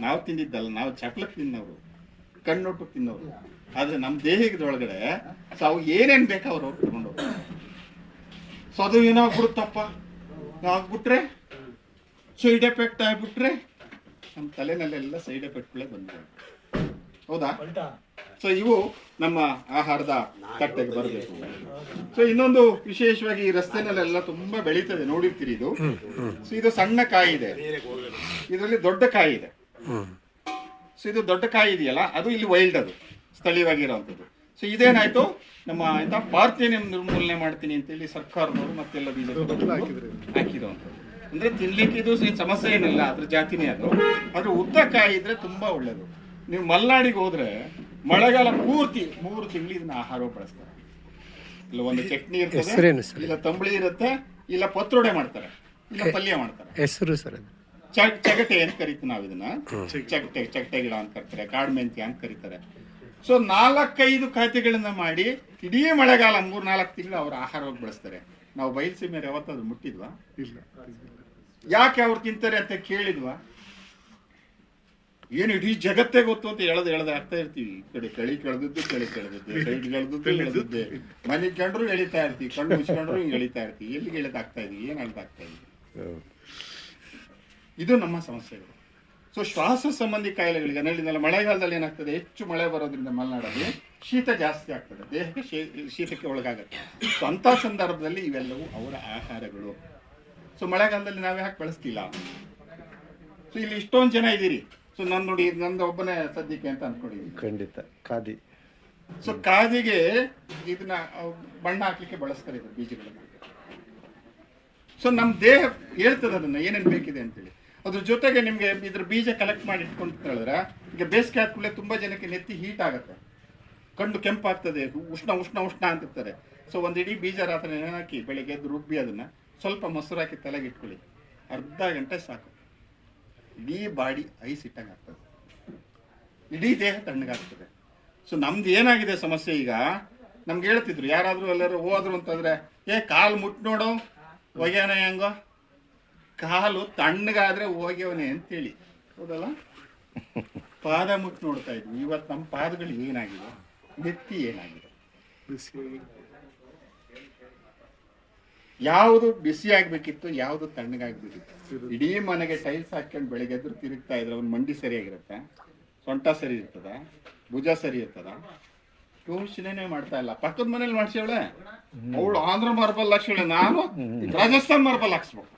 ನಾವು ತಿಂದಿದ್ದಲ್ಲ, ನಾವು ಚಕ್ಲಕ್ಕೆ ತಿನ್ನೋರು, ಕಣ್ಣೊಟ್ಟು ತಿನ್ನೋರು. ಆದ್ರೆ ನಮ್ಮ ದೇಹದೊಳಗಡೆ ಅವು ಏನೇನ್ ಬೇಕಾ ಅವ್ರು ತಗೊಂಡು ಹೋಗ್ತಾರೆ. ಸೊ ಅದು ಏನಾಗ್ಬಿಡುತ್ತಪ್ಪ ಆಗ್ಬಿಟ್ರೆ, ಸೈಡ್ ಎಫೆಕ್ಟ್ ಆಗ್ಬಿಟ್ರೆ ನಮ್ಮ ತಲೆನಲ್ಲೆಲ್ಲ ಸೈಡ್ ಎಫೆಕ್ಟ್ಗಳೇ ಬಂದಿದೆ. ಹೌದಾ? ಸೊ ಇವು ನಮ್ಮ ಆಹಾರದ ತಟ್ಟೆಗೆ ಬರಬೇಕು. ಸೊ ಇನ್ನೊಂದು ವಿಶೇಷವಾಗಿ ಈ ರಸ್ತೆನಲ್ಲೆಲ್ಲ ತುಂಬಾ ಬೆಳೀತದೆ, ನೋಡಿರ್ತೀರಿ ಇದು. ಸೊ ಇದು ಸಣ್ಣ ಕಾಯಿ ಇದೆ, ಇದರಲ್ಲಿ ದೊಡ್ಡ ಕಾಯಿ ಇದೆ. ಸೊ ಇದು ದೊಡ್ಡ ಕಾಯಿ ಇದೆಯಲ್ಲ, ಅದು ಇಲ್ಲಿ ವೈಲ್ಡ್, ಅದು ಸ್ಥಳೀಯವಾಗಿರುವಂಥದ್ದು. ಸೊ ಇದೇನಾಯ್ತು, ನಮ್ಮ ಆಯ್ತಾ ಭಾರತೀಯ ನಿರ್ಮೂಲನೆ ಮಾಡ್ತೀನಿ ಅಂತೇಳಿ ಸರ್ಕಾರದವರು ಮತ್ತೆಲ್ಲ ಬೀಜ ಹಾಕಿರುವಂಥದ್ದು. ಅಂದ್ರೆ ತಿನ್ಲಿಕ್ಕೆ ಇದು ಸಮಸ್ಯೆ ಏನಿಲ್ಲ, ಅದ್ರ ಜಾತಿನೇ ಅದು. ಆದ್ರೆ ಉದ್ದ ಕಾಯಿ ಇದ್ರೆ ತುಂಬಾ ಒಳ್ಳೇದು. ನೀವು ಮಲೆನಾಡಿಗೆ ಹೋದ್ರೆ ಮಳೆಗಾಲ ಪೂರ್ತಿ 3 ತಿಂಗಳು ಇದನ್ನ ಆಹಾರ ಬಳಸ್ತಾರೆ. ಇಲ್ಲ ಒಂದು ಚಟ್ನಿ ಇರ್ತದೆ, ಇಲ್ಲ ತಂಬಳಿ ಇರುತ್ತೆ, ಇಲ್ಲ ಪತ್ರೊಡೆ ಮಾಡ್ತಾರೆ, ಇಲ್ಲ ಪಲ್ಯ ಮಾಡ್ತಾರೆ. ಹೆಸರು ಸರ್ ಚಗಟೆ ಅಂತ ಕರಿತೀವಿ ನಾವು ಇದನ್ನ. ಚಗಟೆ ಗಿಡ ಅಂತ ಕರಿತಾರೆ, ಕಾಡ್ಮೆಂತಿ ಅಂತ ಕರೀತಾರೆ. ಸೊ 4-5 ಖಾದ್ಯಗಳನ್ನ ಮಾಡಿ ಇಡೀ ಮಳೆಗಾಲ 3-4 ತಿಂಗಳು ಅವ್ರ ಆಹಾರವಾಗಿ ಬಳಸ್ತಾರೆ. ನಾವು ಬಯಲುಸೀಮೆಯವ್ರು ಯಾವತ್ತಾದ್ರು ಮುಟ್ಟಿದ್ವಾ? ಇಲ್ಲ. ಯಾಕೆ ಅವ್ರು ತಿಂತಾರೆ ಅಂತ ಕೇಳಿದ್ವಾ? ಏನು ಇಡೀ ಜಗತ್ತೇ ಗೊತ್ತು ಅಂತ ಎಳ್ದು ಆಗ್ತಾ ಇರ್ತೀವಿ. ಈ ಕಡೆ ಕಳಿ ಕೆಳದಿದ್ದು ಸೈಡ್ ಎಳೆದಿದ್ದೆ, ಮನೆ ಕಂಡ್ರು ಎಳಿತಾ ಇರ್ತೀವಿ, ಕಣ್ಣು ಮುಚ್ಕೊಂಡ್ರು ಹಿಂಗೆ ಎಳಿತಾ ಇರ್ತೀವಿ. ಎಲ್ಲಿಗೆ ಎಳೆದಾಗ್ತಾ ಇದೀವಿ, ಏನ್ ಎಳ್ದಾಗ್ತಾ ಇದೀವಿ? ಇದು ನಮ್ಮ ಸಮಸ್ಯೆಗಳು. ಸೊ ಶ್ವಾಸ ಸಂಬಂಧಿ ಕಾಯಿಲೆಗಳಿಗೆ ನಲ್ಲಿನೆಲ್ಲ ಮಳೆಗಾಲದಲ್ಲಿ ಏನಾಗ್ತದೆ, ಹೆಚ್ಚು ಮಳೆ ಬರೋದ್ರಿಂದ ಮಲೆನಾಡಲ್ಲಿ ಶೀತ ಜಾಸ್ತಿ ಆಗ್ತದೆ, ದೇಹಕ್ಕೆ ಶೀತಕ್ಕೆ ಒಳಗಾಗುತ್ತೆ. ಸೊ ಅಂತ ಸಂದರ್ಭದಲ್ಲಿ ಇವೆಲ್ಲವೂ ಅವರ ಆಹಾರಗಳು. ಸೊ ಮಳೆಗಾಲದಲ್ಲಿ ನಾವು ಯಾಕೆ ಬಳಸ್ತಿಲ್ಲ? ಸೊ ಇಲ್ಲಿ ಇಷ್ಟೊಂದು ಜನ ಇದ್ದೀರಿ. ಸೊ ನಾನು ನೋಡಿ, ನಂದು ಒಬ್ಬನೇ ಸದ್ಯಕ್ಕೆ ಅಂತ ಅನ್ಕೊಂಡಿದ್ದೀನಿ. ಖಂಡಿತ ಖಾದಿ. ಸೊ ಖಾದಿಗೆ ಇದನ್ನ ಬಣ್ಣ ಹಾಕ್ಲಿಕ್ಕೆ ಬಳಸ್ತಾರೆ ಇದ್ರ ಬೀಜಗಳನ್ನ. ಸೊ ನಮ್ಮ ದೇಹ ಹೇಳ್ತದೆ ಅದನ್ನ ಏನೇನು ಬೇಕಿದೆ ಅಂತೇಳಿ. ಅದ್ರ ಜೊತೆಗೆ ನಿಮ್ಗೆ ಇದ್ರ ಬೀಜ ಕಲೆಕ್ಟ್ ಮಾಡಿ ಇಟ್ಕೊಂಡು ಹೇಳಿದ್ರೆ, ಈಗ ಬೇಸಿಗೆ ಆದ ಕೂಡಲೇ ತುಂಬಾ ಜನಕ್ಕೆ ನೆತ್ತಿ ಹೀಟ್ ಆಗುತ್ತೆ, ಕಣ್ಣು ಕೆಂಪಾಗ್ತದೆ, ಉಷ್ಣ ಉಷ್ಣ ಉಷ್ಣ ಅಂತಿರ್ತಾರೆ. ಸೊ ಒಂದು ಇಡೀ ಬೀಜ ರಾತ್ರಿ ಹಾಕಿ ಬೆಳಿಗ್ಗೆ ಎದ್ದು ರುಬ್ಬಿ ಅದನ್ನ ಸ್ವಲ್ಪ ಮೊಸರು ಹಾಕಿ ತಲೆಗೆ ಇಟ್ಕೊಳ್ಳಿ, ಅರ್ಧ ಗಂಟೆ ಸಾಕು. ಇಡೀ ಬಾಡಿ ಐಸ್ ಇಟ್ಟಂಗೆ ಆಗ್ತದೆ, ಇಡೀ ದೇಹ ತಣ್ಣಗಾಗ್ತದೆ. ಸೊ ನಮ್ದು ಏನಾಗಿದೆ ಸಮಸ್ಯೆ, ಈಗ ನಮ್ಗೆ ಹೇಳ್ತಿದ್ರು ಯಾರಾದ್ರೂ ಎಲ್ಲರೂ ಹೋದ್ರು ಅಂತಂದ್ರೆ, ಕಾಲು ಮುಟ್ ನೋಡೋ ಒಗ್ಯಾನ ಹೆಂಗೋ, ಕಾಲು ತಣ್ಣಗಾದ್ರೆ ಹೋಗ್ಯವನೇ ಅಂತೇಳಿ. ಹೌದಲ್ಲ? ಪಾದ ಮುಟ್ಟು ನೋಡ್ತಾ ಇದ್ವಿ. ಇವತ್ತು ನಮ್ಮ ಪಾದಗಳು ಏನಾಗಿದೆ, ನೆತ್ತಿ ಏನಾಗಿದೆ, ಯಾವುದು ಬಿಸಿ ಆಗ್ಬೇಕಿತ್ತು, ಯಾವುದು ತಣ್ಣಗಾಗ್ಬೇಕಿತ್ತು. ಇಡೀ ಮನೆಗೆ ಟೈಲ್ಸ್ ಹಾಕೊಂಡು ಬೆಳಿಗ್ಗೆ ಎದ್ರು ತಿರುಗ್ತಾ ಇದ್ರೆ ಅವ್ನ ಮಂಡಿ ಸರಿಯಾಗಿರುತ್ತೆ, ಸೊಂಟ ಸರಿ ಇರ್ತದ, ಭುಜ ಸರಿ ಇರ್ತದ. ಯೋಚನೆ ಮಾಡ್ತಾ ಇಲ್ಲ. ಪಕ್ಕದ ಮನೇಲಿ ಮಾಡ್ಸವಳೆ, ಅವಳು ಆಂಧ್ರ ಮಾರ್ಬಲ್ ಹಾಕ್ಸವಳೆ, ನಾನು ರಾಜಸ್ಥಾನ್ ಮಾರ್ಬಲ್ ಹಾಕ್ಸ್ಬೇಕು.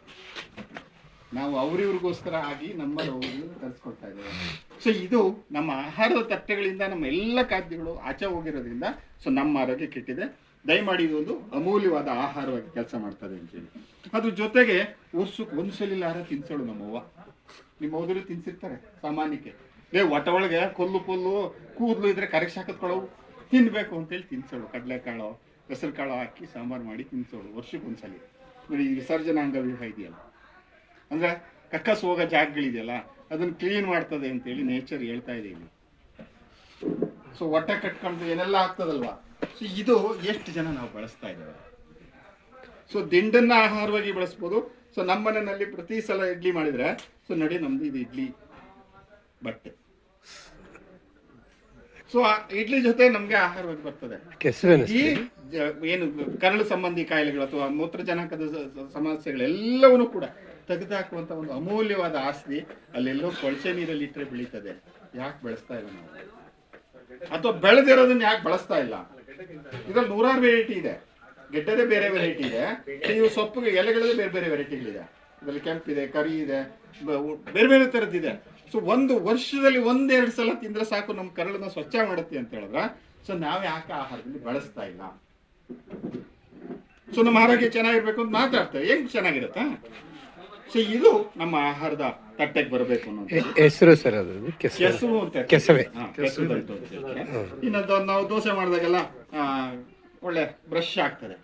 ನಾವು ಅವ್ರಿವ್ರಿಗೋಸ್ಕರ ಆಗಿ ನಮ್ಮ ತರಿಸ್ಕೊಡ್ತಾ ಇದ್ದೇವೆ. ಸೊ ಇದು ನಮ್ಮ ಆಹಾರದ ತಟ್ಟೆಗಳಿಂದ ನಮ್ಮ ಎಲ್ಲ ಖಾದ್ಯಗಳು ಆಚೆ ಹೋಗಿರೋದ್ರಿಂದ ಸೊ ನಮ್ಮ ಆರೋಗ್ಯ ಕೆಟ್ಟಿದೆ. ದಯಮಾಡಿ ಇದೊಂದು ಅಮೂಲ್ಯವಾದ ಆಹಾರವಾಗಿ ಕೆಲಸ ಮಾಡ್ತದೆ ಅಂತೇಳಿ. ಅದ್ರ ಜೊತೆಗೆ ವರ್ಷಕ್ಕೆ ಒಂದ್ಸಲಿಲ್ಲಾರ ತಿನ್ಸೋಳು ನಮ್ಮವ್ವ. ನಿಮ್ಮ ಹೋದ್ರು ತಿನ್ಸಿರ್ತಾರೆ ಸಾಮಾನ್ಯಕ್ಕೆ. ಒಟ ಒಳಗೆ ಕೊಲ್ಲು ಕೂದಲು ಇದ್ರೆ ಕರೆಕ್ಟ್ ಹಾಕಿದ್ಕೊಳ್ಳವು, ತಿನ್ಬೇಕು ಅಂತೇಳಿ ತಿನ್ಸೋಳು. ಕಡಲೆಕಾಳು ಹೆಸರು ಕಾಳು ಹಾಕಿ ಸಾಂಬಾರು ಮಾಡಿ ತಿನ್ಸೋಳು ವರ್ಷಕ್ಕೆ ಒಂದ್ಸಲಿ. ಈ ವಿಸರ್ಜನಾಂಗ ವಿವಾಹ ಇದೆಯಲ್ಲ, ಅಂದ್ರೆ ಕಕ್ಕಸ್ ಹೋಗೋ ಜಾಗಗಳಿದೆಯಲ್ಲ, ಅದನ್ನ ಕ್ಲೀನ್ ಮಾಡ್ತದೆ ಅಂತೇಳಿ ನೇಚರ್ ಹೇಳ್ತಾ ಇದೆ ಇಲ್ಲಿ. ಸೊ ಹೊಟ್ಟೆ ಕಟ್ಕೊಂಡು ಏನೆಲ್ಲ ಆಗ್ತದಲ್ವಾ. ಸೊ ಇದು ಎಷ್ಟು ಜನ ನಾವು ಬಳಸ್ತಾ ಇದ್ದೇವೆ. ಸೊ ದಿಂಡನ್ನ ಆಹಾರವಾಗಿ ಬಳಸ್ಬೋದು. ಸೊ ನಮ್ಮ ಮನೆಯಲ್ಲಿ ಪ್ರತಿ ಸಲ ಇಡ್ಲಿ ಮಾಡಿದ್ರೆ, ಸೊ ನೋಡಿ ನಮ್ದು ಇದು ಇಡ್ಲಿ ಬಟ್ಟೆ. ಸೊ ಇಡ್ಲಿ ಜೊತೆ ನಮ್ಗೆ ಆಹಾರವಾಗಿ ಬರ್ತದೆ. ಈ ಏನು ಕರಳು ಸಂಬಂಧಿ ಕಾಯಿಲೆಗಳು ಅಥವಾ ಮೂತ್ರಜನಕದ ಸಮಸ್ಯೆಗಳೆಲ್ಲವನ್ನೂ ಕೂಡ ತೆಗೆದುಹಾಕುವಂತ ಒಂದು ಅಮೂಲ್ಯವಾದ ಆಸ್ತಿ ಅಲ್ಲೆಲ್ಲೋ ಕೊಳಚೆ ನೀರಲ್ಲಿ ಇಟ್ಟರೆ ಬೆಳೀತದೆ. ಯಾಕೆ ಬಳಸ್ತಾ ಇಲ್ಲ ನಾವು? ಅಥವಾ ಬೆಳೆದಿರೋದನ್ನ ಯಾಕೆ ಬಳಸ್ತಾ ಇಲ್ಲ? ಇದ್ರಲ್ಲಿ 100 ವೆರೈಟಿ ಇದೆ. ಗೆಡ್ಡದೇ ಬೇರೆ ವೆರೈಟಿ ಇದೆ, ನೀವು ಸೊಪ್ಪು ಎಲೆಗಳದೇ ಬೇರೆ ಬೇರೆ ವೆರೈಟಿಗಳಿದೆ. ಇದರಲ್ಲಿ ಕೆಂಪಿದೆ, ಕರಿ ಇದೆ, ಬೇರೆ ಬೇರೆ ತರದ್ದಿದೆ. ಸೊ ಒಂದು ವರ್ಷದಲ್ಲಿ 1-2 ಸಲ ತಿಂದ್ರೆ ಸಾಕು ನಮ್ಮ ಕರಳನ್ನ ಸ್ವಚ್ಛ ಮಾಡುತ್ತೆ ಅಂತ ಹೇಳಿದ್ರೆ, ಸೊ ನಾವ್ ಯಾಕೆ ಆಹಾರದಲ್ಲಿ ಬಳಸ್ತಾ ಇಲ್ಲ? ಸೊ ನಮ್ಮ ಆರೋಗ್ಯ ಚೆನ್ನಾಗಿರ್ಬೇಕು ಅಂತ ಮಾತಾಡ್ತೇವೆ, ಹೆಂಗ್ ಚೆನ್ನಾಗಿರತ್ತ? ಸೊ ಇದು ನಮ್ಮ ಆಹಾರದ ತಟ್ಟೆಗೆ ಬರಬೇಕು ಅನ್ನೋದು ಹೆಸರು ಸರ್. ಅದು ಕೆಸುವು ಅಂತ, ಕೆಸವೆ. ಇನ್ನೊಂದು ನಾವು ದೋಸೆ ಮಾಡಿದಾಗೆಲ್ಲ ಒಳ್ಳೆ ಬ್ರಷ್ ಆಗ್ತದೆ.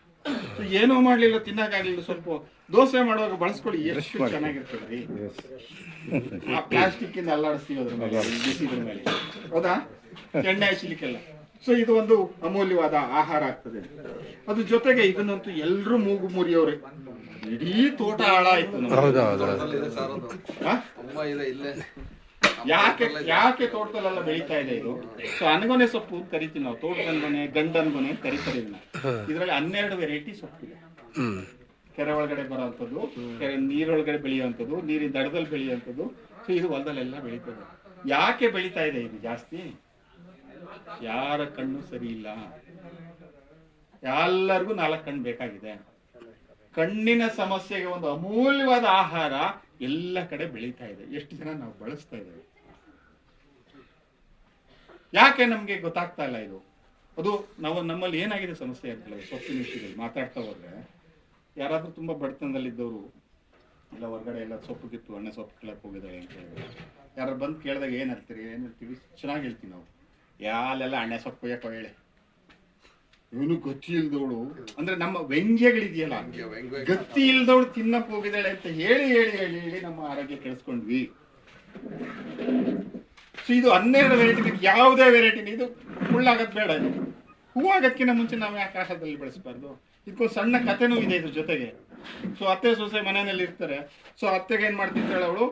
ಸೊ ಏನೋ ಮಾಡ್ಲಿಲ್ಲ, ತಿನ್ನಕ್ಕಾಗ್ಲಿಲ್ಲ, ಸ್ವಲ್ಪ ದೋಸೆ ಮಾಡುವಾಗ ಬಳಸ್ಕೊಳ್ಳಿ, ಎಷ್ಟು ಚೆನ್ನಾಗಿರ್ತದೆ. ಆ ಪ್ಲಾಸ್ಟಿಕ್ ಇಂದ ಅಲ್ಲಾಡಿಸ್ತೀವಿ ಅದ್ರ ಮೇಲೆ, ಬಿಸಿದ್ರ ಮೇಲೆ, ಹೌದಾ? ಎಣ್ಣೆ ಹಚ್ಚಲಿಕ್ಕೆಲ್ಲ. ಸೊ ಇದು ಒಂದು ಅಮೂಲ್ಯವಾದ ಆಹಾರ ಆಗ್ತದೆ. ಅದ್ರ ಜೊತೆಗೆ ಇದನ್ನಂತೂ ಎಲ್ರೂ ಮೂಗು ಮುರಿಯೋರೆ, ಇಡೀ ತೋಟ ಹಾಳಾಯ್ತು. ಯಾಕೆ ತೋಟದಲ್ಲೆಲ್ಲ ಬೆಳೀತಾ ಇದೆ ಇದು? ಸೊ ಅನಗೊನೆ ಸೊಪ್ಪು ಅಂತ ಕರಿತೀವಿ ನಾವು, ತೋಟದನ್ಗೊನೆ, ಗಂಡನ್ಗೊನೆ ಅಂತ ಕರಿತಾರೆ ಇದನ್ನ. ಇದರಲ್ಲಿ 12 ವೆರೈಟಿ ಸೊಪ್ಪಿದೆ. ಕೆರೆ ಒಳಗಡೆ ಬರೋವಂಥದ್ದು, ನೀರೊಳಗಡೆ ಬೆಳೆಯುವಂಥದ್ದು, ನೀರಿನ ದಡದಲ್ಲಿ ಬೆಳೆಯುವಂಥದ್ದು. ಸೊ ಇದು ಹೊಲದಲ್ಲೆಲ್ಲ ಬೆಳೀತದೆ. ಯಾಕೆ ಬೆಳೀತಾ ಇದೆ ಇದು ಜಾಸ್ತಿ? ಯಾರ ಕಣ್ಣು ಸರಿ ಇಲ್ಲ. ಎಲ್ಲರಿಗೂ 4 ಕಣ್ಣು ಬೇಕಾಗಿದೆ. ಕಣ್ಣಿನ ಸಮಸ್ಯೆಗೆ ಒಂದು ಅಮೂಲ್ಯವಾದ ಆಹಾರ ಎಲ್ಲ ಕಡೆ ಬೆಳೀತಾ ಇದೆ. ಎಷ್ಟು ಜನ ನಾವು ಬಳಸ್ತಾ ಇದ್ದೇವೆ? ಯಾಕೆ ನಮ್ಗೆ ಗೊತ್ತಾಗ್ತಾ ಇಲ್ಲ ಇದು? ಅದು ನಮ್ಮಲ್ಲಿ ಏನಾಗಿದೆ ಸಮಸ್ಯೆ ಇರ್ತಲ್ಲ ಸೊಪ್ಪಿನ ವಿಷಯದಲ್ಲಿ ಮಾತಾಡ್ತಾ ಹೋದ್ರೆ, ಯಾರಾದ್ರೂ ತುಂಬಾ ಬಡತನದಲ್ಲಿದ್ದವರು ಇಲ್ಲ ಹೊರಗಡೆ ಎಲ್ಲ ಸೊಪ್ಪು ಕಿತ್ತು ಎಣ್ಣೆ ಸೊಪ್ಪು ಕೀಳಕ್ ಹೋಗಿದ್ದಾರೆ ಅಂತ ಹೇಳಿದ್ರೆ, ಯಾರು ಬಂದು ಕೇಳಿದಾಗ ಏನ್ ಹೇಳ್ತೀವಿ? ಚೆನ್ನಾಗಿ ಹೇಳ್ತೀವಿ ನಾವು, ಯಾಲೆಲ್ಲ ಎಣ್ಣೆ ಸೊಪ್ಪು ಯಾಕೋ ಹೇಳಿ, ಇವನು ಗತಿ ಇಲ್ದವಳು ಅಂದ್ರೆ ನಮ್ಮ ವ್ಯಂಗ್ಯಗಳಿದೆಯಲ್ಲ, ಗತಿ ಇಲ್ದವಳು ತಿನ್ನಕ್ ಹೋಗಿದ್ದಾಳೆ ಅಂತ ಹೇಳಿ ಹೇಳಿ ಹೇಳಿ ಹೇಳಿ ನಮ್ಮ ಆರೋಗ್ಯ ಕೆಡಿಸ್ಕೊಂಡ್ವಿ. ಸೊ ಇದು 12 ವೆರೈಟಿ, ಯಾವುದೇ ವೆರೈಟಿ ಇದು ಮುಳ್ಳಾಗದ್ ಬೇಡ. ಇದು ಹೂವಾಗದ್ಕಿಂತ ಮುಂಚೆ ನಾವು ಯಾಕೆ ಆಹಾರದಲ್ಲಿ ಬೆಳೆಸಬಾರ್ದು? ಇದಕ್ಕೊಂದು ಸಣ್ಣ ಕಥೆನೂ ಇದೆ ಇದ್ರ ಜೊತೆಗೆ. ಸೊ ಅತ್ತೆ ಸೊಸೆ ಮನೆಯಲ್ಲಿ ಇರ್ತಾರೆ. ಸೊ ಅತ್ತೆಗೆ ಏನ್ ಮಾಡ್ತಿರ್ತಾಳೆ ಅವಳು,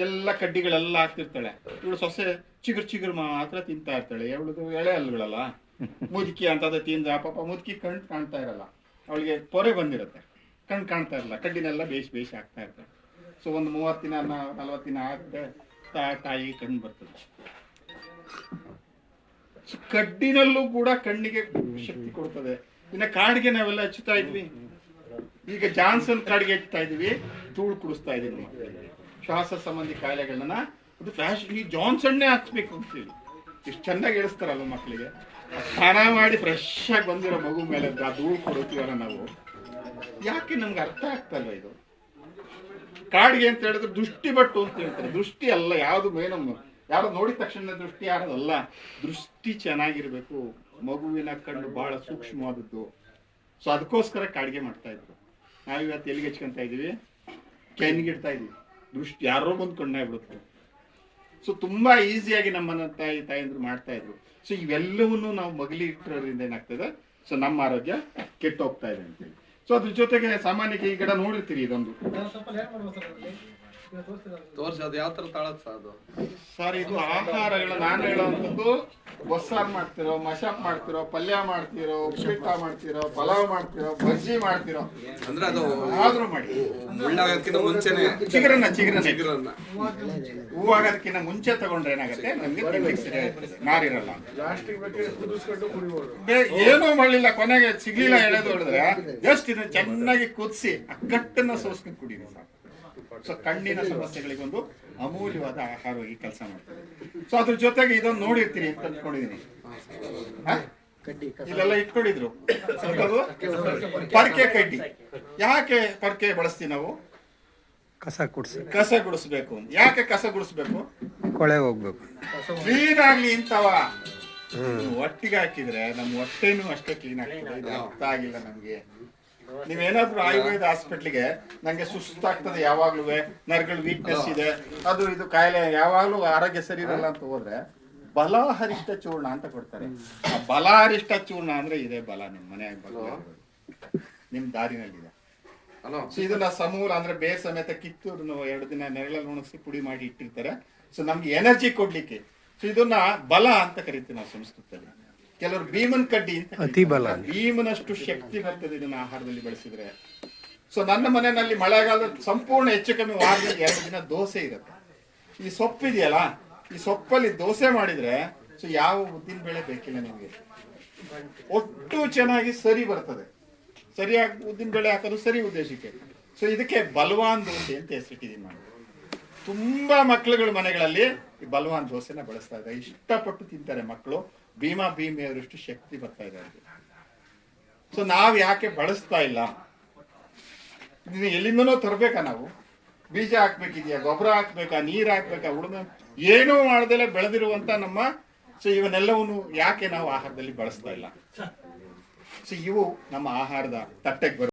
ಎಲ್ಲ ಕಡ್ಡಿಗಳೆಲ್ಲ ಹಾಕ್ತಿರ್ತಾಳೆ. ಇವಳು ಸೊಸೆ ಚಿಗುರು ಮಾತ್ರ ತಿಂತಾ ಇರ್ತಾಳೆ. ಅವಳದು ಎಳೆ ಹಲ್ಲುಗಳಲ್ಲ, ಮುದುಕಿ ಅಂತದ ತಿಂದ ಪಾಪ ಮುದುಕಿ ಕಣ್ಣು ಕಾಣ್ತಾ ಇರಲ್ಲ, ಅವಳಿಗೆ ಪೊರೆ ಬಂದಿರುತ್ತೆ, ಕಣ್ಣು ಕಾಣ್ತಾ ಇರಲ್ಲ, ಕಡ್ಡಿನೆಲ್ಲ ಬೇಯಿಸಿ ಹಾಕ್ತಾ ಇರ್ತಾರೆ. ಸೊ ಒಂದು 30 ದಿನ 40 ದಿನ ಹಾಕಿದ್ರೆ ತಾಯಿ ಕಣ್ಣು ಬರ್ತದೆ. ಕಡ್ಡಿನಲ್ಲೂ ಕೂಡ ಕಣ್ಣಿಗೆ ಶಕ್ತಿ ಕೊಡ್ತದೆ. ಇನ್ನ ಕಾಡಿಗೆ ನಾವೆಲ್ಲ ಹಚ್ಚುತ್ತಾ ಇದ್ವಿ, ಈಗ ಜಾನ್ಸನ್ ಕಾಡಿಗೆ ಹಚ್ಚುತ್ತಾ ಇದೀವಿ, ಧೂಳು ಕುಡಿಸ್ತಾ ಇದೀವಿ ಮಕ್ಕಳಿಗೆ ಶ್ವಾಸ ಸಂಬಂಧಿ ಕಾಯಿಲೆಗಳನ್ನ. ಅದು ಫ್ಯಾಷನ್, ಈ ಜಾನ್ಸನ್ನೇ ಹಚ್ಬೇಕು ಅಂತೇಳಿ ಇಷ್ಟು ಚೆನ್ನಾಗಿ ಹೇಳಿಸ್ತಾರಲ್ಲ ಮಕ್ಕಳಿಗೆ. ಸ್ನಾನ ಮಾಡಿ ಫ್ರೆಶ್ ಆಗಿ ಬಂದಿರೋ ಮಗು ಮೇಲೆ ಧೂಳು ಕೊಡುತ್ತೀವಲ್ಲ ನಾವು. ಯಾಕೆ ನಮ್ಗೆ ಅರ್ಥ ಆಗ್ತಲ್ವ ಇದು? ಕಾಡಿಗೆ ಅಂತ ಹೇಳಿದ್ರೆ ದೃಷ್ಟಿ ಬಟ್ಟು ಅಂತ ಹೇಳ್ತಾರೆ. ದೃಷ್ಟಿ ಅಲ್ಲ, ಯಾವುದು ಮೇನಮ್ಮ, ಯಾರು ನೋಡಿದ ತಕ್ಷಣ ದೃಷ್ಟಿ ಯಾರದಲ್ಲ, ದೃಷ್ಟಿ ಚೆನ್ನಾಗಿರ್ಬೇಕು. ಮಗುವಿನ ಕಣ್ಣು ಬಹಳ ಸೂಕ್ಷ್ಮವಾದದ್ದು. ಸೊ ಅದಕ್ಕೋಸ್ಕರ ಕಾಡಿಗೆ ಮಾಡ್ತಾ ಇದ್ರು. ನಾವಿವತ್ತು ಎಲ್ಲಿಗೆ ಹಚ್ಕೊಂತ ಇದೀವಿ? ಕೆನ್ಗಿಡ್ತಾ ಇದೀವಿ. ದೃಷ್ಟಿ ಯಾರೋ ಬಂದು ಕಣ್ಣಾಗ್ಬಿಡುತ್ತೆ. ಸೊ ತುಂಬಾ ಈಸಿಯಾಗಿ ನಮ್ಮನ್ನ ತಾಯಂದ್ರು ಮಾಡ್ತಾ ಇದ್ರು. ಸೊ ಇವೆಲ್ಲವನ್ನು ನಾವು ಮಗಲಿ ಇಟ್ಟರಿಂದ ಏನಾಗ್ತದೆ, ಸೊ ನಮ್ಮ ಆರೋಗ್ಯ ಕೆಟ್ಟ ಹೋಗ್ತಾ ಇದೆ ಅಂತೇಳಿ. ಸೊ ಅದ್ರ ಜೊತೆಗೆ ಸಾಮಾನ್ಯಕ್ಕೆ ಈ ಗಿಡ ನೋಡಿರ್ತೀರಿ, ಇದೊಂದು ತೋರ್ಸಿ ಅದು ಯಾವ ತರ ತಾಳತ್ ಅದು ಸರ್. ಇದು ಆಹಾರಗಳ ನಾನು ಹೇಳುವಂಥದ್ದು, ಬಸ್ಸಾರು ಮಾಡ್ತಿರೋ, ಮಶಾಪ್ ಮಾಡ್ತಿರೋ, ಪಲ್ಯ ಮಾಡ್ತಿರೋ, ಉಪ್ಪಿಟ್ಟು ಮಾಡ್ತಿರೋ, ಪಲಾವ್ ಮಾಡ್ತಿರೋ, ಬಜ್ಜಿ ಮಾಡ್ತಿರೋ, ಅಂದ್ರೆ ಅದು ಆದ್ರೂ ಮಾಡಿ. ಮುಳ್ಳಾಗೋದಕ್ಕಿಂತ ಮುಂಚೆನೆ ಚಿಗುರನ್ನ ಹೂವಾಗೋದಕ್ಕಿಂತ ಮುಂಚೆ ತಗೊಂಡ್ರೆ ಏನಾಗುತ್ತೆ, ನಮ್ಗೆ ತಿನ್ಲಿಕ್ಕೆ ಸರಿಯಾಗಿರ್ತದೆ, ನಾರಿರಲ್ಲ. ಏನೂ ಮಾಡಲಿಲ್ಲ, ಕೊನೆಗೆ ಸಿಗ್ಲಿಲ್ಲ ಎಳೆದು ಹೊಡೆದ್ರೆ ಜಸ್ಟ್ ಇದನ್ನ ಚೆನ್ನಾಗಿ ಕುದಿಸಿ ಅಕ್ಕಟ್ಟನ್ನ ಸೋಸ್ಕೊಂಡು ಕುಡೀರಿ ಸಾಕು. ಸೊ ಕಣ್ಣಿನ ಸಮಸ್ಯೆಗಳಿಗೊಂದು ಅಮೂಲ್ಯವಾದ ಆಹಾರವಾಗಿ ಕೆಲಸ ಮಾಡ್ತಾರೆ. ಸೊ ಅದ್ರ ಜೊತೆಗೆ ಇದೊಂದು ನೋಡಿರ್ತೀರಿ ಅಂತ ಅಂದ್ಕೊಂಡಿದೀನಿ, ಇಲ್ಲೆಲ್ಲ ಇಟ್ಕೊಂಡಿದ್ರು ಪರ್ಕೆ ಕಡ್ಡಿ. ಯಾಕೆ ಪರ್ಕೆ ಬಳಸ್ತೀವಿ ನಾವು? ಕಸ ಗುಡಿಸ್ಬೇಕು. ಯಾಕೆ ಕಸ ಗುಡಿಸ್ಬೇಕು? ಕೊಳೆ ಹೋಗ್ಬೇಕು, ಕ್ಲೀನ್ ಆಗ್ಲಿ ಇಂತವ. ಒಟ್ಟಿಗೆ ಹಾಕಿದ್ರೆ ನಮ್ಮ ಹೊಟ್ಟೆನೂ ಅಷ್ಟೇ ಕ್ಲೀನ್ ಆಗ್ತದೆ. ಇದು ಅರ್ಥ ಆಗಿಲ್ಲ ನಮ್ಗೆ. ನೀವೇನಾದ್ರೂ ಆಯುರ್ವೇದ ಹಾಸ್ಪಿಟ್ಲಿಗೆ ನಂಗೆ ಸುಸ್ತಾಗ್ತದೆ, ಯಾವಾಗ್ಲೂ ನರಗಳು ವೀಕ್ನೆಸ್ ಇದೆ, ಅದು ಇದು ಕಾಯಿಲೆ, ಯಾವಾಗ್ಲೂ ಆರೋಗ್ಯ ಸರಿ ಇರಲ್ಲ ಅಂತ ಹೋದ್ರೆ ಬಲಹರಿಷ್ಟ ಚೂರ್ಣ ಅಂತ ಕೊಡ್ತಾರೆ. ಆ ಬಲಹರಿಷ್ಟ ಚೂರ್ಣ ಅಂದ್ರೆ ಇದೆ ಬಲ. ನಿಮ್ ಮನೆಯಾಗ ಬಲ ನಿಮ್ ದಾರಿನಲ್ಲಿದೆ. ಸೊ ಇದನ್ನ ಸಮೂಲ ಅಂದ್ರೆ ಬೇರ್ ಸಮೇತ ಕಿತ್ತು 2 ದಿನ ನೆರಳಲ್ಲಿ ಒಣಗಿಸಿ ಪುಡಿ ಮಾಡಿ ಇಟ್ಟಿರ್ತಾರೆ. ಸೊ ನಮ್ಗೆ ಎನರ್ಜಿ ಕೊಡ್ಲಿಕ್ಕೆ. ಸೊ ಇದನ್ನ ಬಲ ಅಂತ ಕರಿತೀವಿ ನಾವು ಸಂಸ್ಕೃತದಲ್ಲಿ. ಕೆಲವರು ಭೀಮನ್ ಕಡ್ಡಿ ಅಂತ, ಅತಿ ಬಲ, ಭೀಮನಷ್ಟು ಶಕ್ತಿ ಬರ್ತದೆ ಇದನ್ನ ಆಹಾರದಲ್ಲಿ ಬಳಸಿದ್ರೆ. ಸೊ ನನ್ನ ಮನೆಯಲ್ಲಿ ಮಳೆಗಾಲದಲ್ಲಿ ಸಂಪೂರ್ಣ ಹೆಚ್ಚು ಕಮ್ಮಿ ವಾರದಲ್ಲಿ 2 ದಿನ ದೋಸೆ ಇರುತ್ತೆ. ಈ ಸೊಪ್ಪಿದೆಯಲ್ಲ, ಈ ಸೊಪ್ಪಲ್ಲಿ ದೋಸೆ ಮಾಡಿದ್ರೆ ಸೊ ಯಾವ ಉದ್ದಿನ ಬೇಳೆ ಬೇಕಿಲ್ಲ ನಿಮ್ಗೆ, ಒಟ್ಟು ಚೆನ್ನಾಗಿ ಸರಿ ಬರ್ತದೆ. ಸರಿಯಾಗಿ ಉದ್ದಿನ ಬೇಳೆ ಹಾಕೋದು ಸರಿ ಉದ್ದೇಶಕ್ಕೆ. ಸೊ ಇದಕ್ಕೆ ಬಲವಾನ್ ದೋಸೆ ಅಂತ ಹೆಸರಿಟ್ಟಿದ್ದೀನಿ ನಾನು. ತುಂಬಾ ಮಕ್ಳುಗಳ ಮನೆಗಳಲ್ಲಿ ಈ ಬಲವಾನ್ ದೋಸೆನ ಬಳಸ್ತಾ ಇದ್ದಾರೆ, ಇಷ್ಟಪಟ್ಟು ತಿಂತಾರೆ ಮಕ್ಕಳು. ಭೀಮೆಯವರಷ್ಟು ಶಕ್ತಿ ಬರ್ತಾ ಇದೆ ಅವ್ರಿಗೆ. ಸೊ ನಾವ್ ಯಾಕೆ ಬಳಸ್ತಾ ಇಲ್ಲ? ಇದನ್ನ ಎಲ್ಲಿಂದನೋ ತರ್ಬೇಕಾ ನಾವು? ಬೀಜ ಹಾಕ್ಬೇಕಿದ್ಯಾ, ಗೊಬ್ಬರ ಹಾಕ್ಬೇಕಾ, ನೀರ್ ಹಾಕ್ಬೇಕಾ, ಉಳುಮೆ ಏನೂ ಮಾಡದಲ್ಲೇ ಬೆಳೆದಿರುವಂತ ನಮ್ಮ ಸೊ ಇವನ್ನೆಲ್ಲವನ್ನು ಯಾಕೆ ನಾವು ಆಹಾರದಲ್ಲಿ ಬಳಸ್ತಾ ಇಲ್ಲ? ಸೊ ಇವು ನಮ್ಮ ಆಹಾರದ ತಟ್ಟೆಗೆ